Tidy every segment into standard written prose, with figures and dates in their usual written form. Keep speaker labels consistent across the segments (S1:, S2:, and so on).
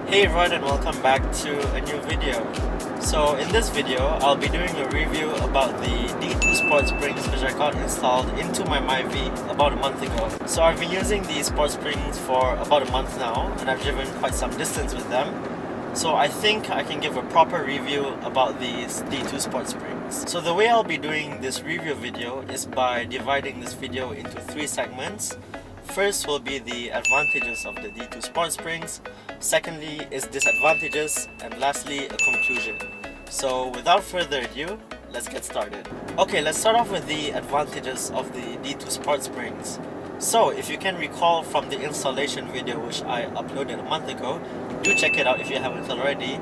S1: Hey everyone, and welcome back to a new video. So in this video, I'll be doing a review about the D2 Sport Springs which I got installed into my Myvi about a month ago. So I've been using these Sport Springs for about a month now, and I've driven quite some distance with them. So I think I can give a proper review about these D2 Sport Springs. So the way I'll be doing this review video is by dividing this video into 3 segments. First will be the advantages of the D2 Sport Springs, secondly is disadvantages, and lastly a conclusion. So without further ado, let's get started. Okay, let's start off with the advantages of the D2 Sport Springs. So if you can recall from the installation video which I uploaded a month ago, do check it out if you haven't already.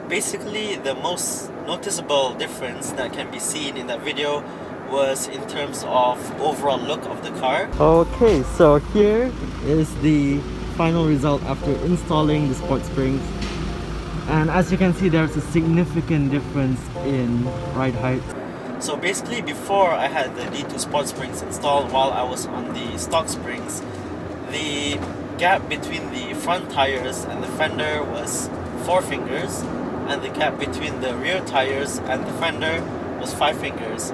S1: Basically, the most noticeable difference that can be seen in that video was in terms of overall look of the car. Okay, so here is the final result after installing the Sport Springs, and as you can see, there's a significant difference in ride height. So basically, before I had the D2 Sport Springs installed, while I was on the stock springs, the gap between the front tires and the fender was 4 fingers, and the gap between the rear tires and the fender was 5 fingers.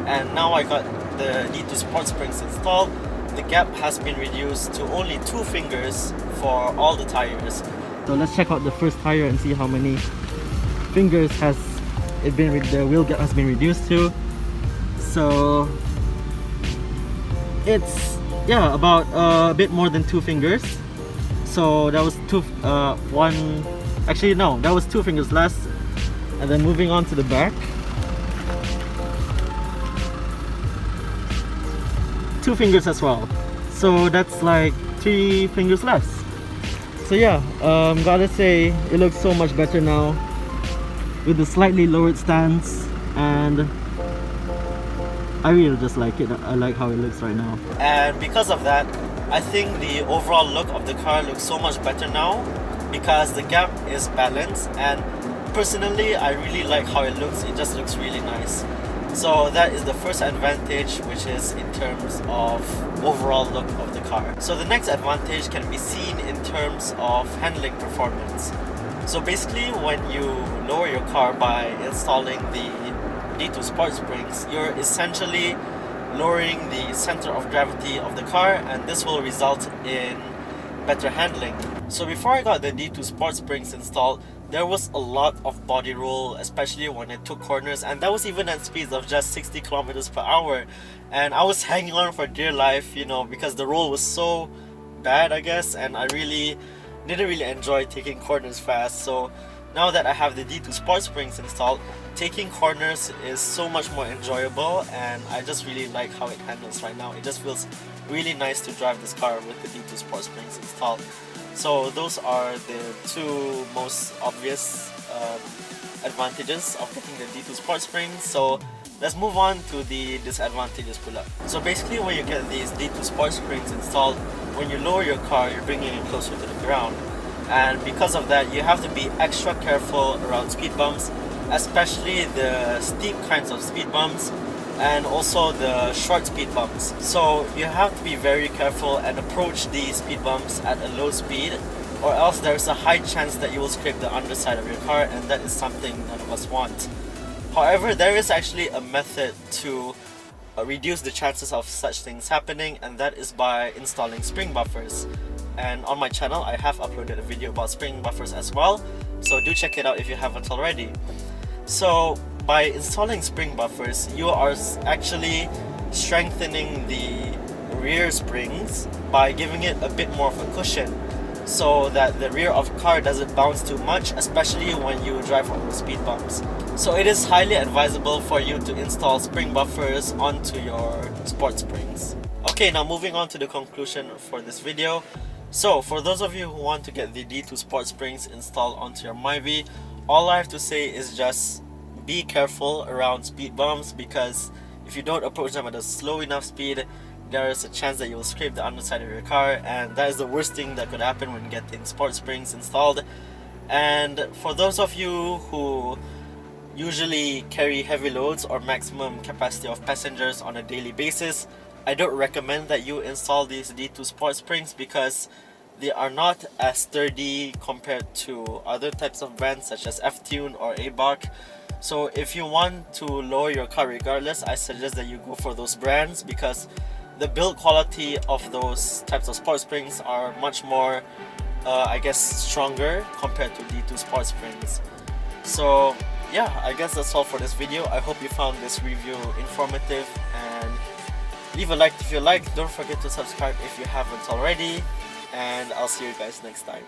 S1: And now I got the D2 Sport Springs installed, the gap has been reduced to only 2 fingers for all the tires. So let's check out the first tire and see how many fingers has it been, the wheel gap has been reduced to. So it's about a bit more than 2 fingers. So that was that was 2 fingers less. And then moving on to the back, 2 fingers as well, so that's like 3 fingers less. So gotta say, it looks so much better now with the slightly lowered stance, and I really just like it. I like how it looks right now, and because of that, I think the overall look of the car looks so much better now because the gap is balanced, and personally I really like how it looks. It just looks really nice. So that is the first advantage, which is in terms of overall look of the car. So the next advantage can be seen in terms of handling performance. So basically, when you lower your car by installing the D2 Sport Springs, you're essentially lowering the center of gravity of the car, and this will result in better handling. So before I got the D2 Sport Springs installed, there was a lot of body roll, especially when it took corners, and that was even at speeds of just 60 kilometers per hour. And I was hanging on for dear life, because the roll was so bad, I guess, and I didn't really enjoy taking corners fast. So now that I have the D2 Sport Springs installed, taking corners is so much more enjoyable, and I just really like how it handles right now. It just feels really nice to drive this car with the D2 Sport Springs installed. So those are the 2 most obvious advantages of getting the D2 Sport Springs. So let's move on to the disadvantages pull-up. So basically, when you get these D2 Sport Springs installed, when you lower your car, you're bringing it closer to the ground. And because of that, you have to be extra careful around speed bumps, especially the steep kinds of speed bumps and also the short speed bumps. So you have to be very careful and approach these speed bumps at a low speed, or else there's a high chance that you will scrape the underside of your car, and that is something none of us want. However, there is actually a method to reduce the chances of such things happening, and that is by installing spring buffers. And on my channel, I have uploaded a video about spring buffers as well, so do check it out if you haven't already. So by installing spring buffers, you are actually strengthening the rear springs by giving it a bit more of a cushion, so that the rear of the car doesn't bounce too much, especially when you drive on the speed bumps. So it is highly advisable for you to install spring buffers onto your Sport Springs. Okay, now moving on to the conclusion for this video. So for those of you who want to get the D2 Sport Springs installed onto your Myvi, all I have to say is just be careful around speed bumps, because if you don't approach them at a slow enough speed, there is a chance that you will scrape the underside of your car, and that is the worst thing that could happen when getting Sport Springs installed. And for those of you who usually carry heavy loads or maximum capacity of passengers on a daily basis, I don't recommend that you install these D2 Sport Springs, because they are not as sturdy compared to other types of brands such as F-Tune or A-Bach. So if you want to lower your car regardless, I suggest that you go for those brands, because the build quality of those types of sports springs are much more I guess stronger compared to D2 sports springs. So yeah, I guess that's all for this video. I hope you found this review informative, and leave a like if you like. Don't forget to subscribe if you haven't already, and I'll see you guys next time.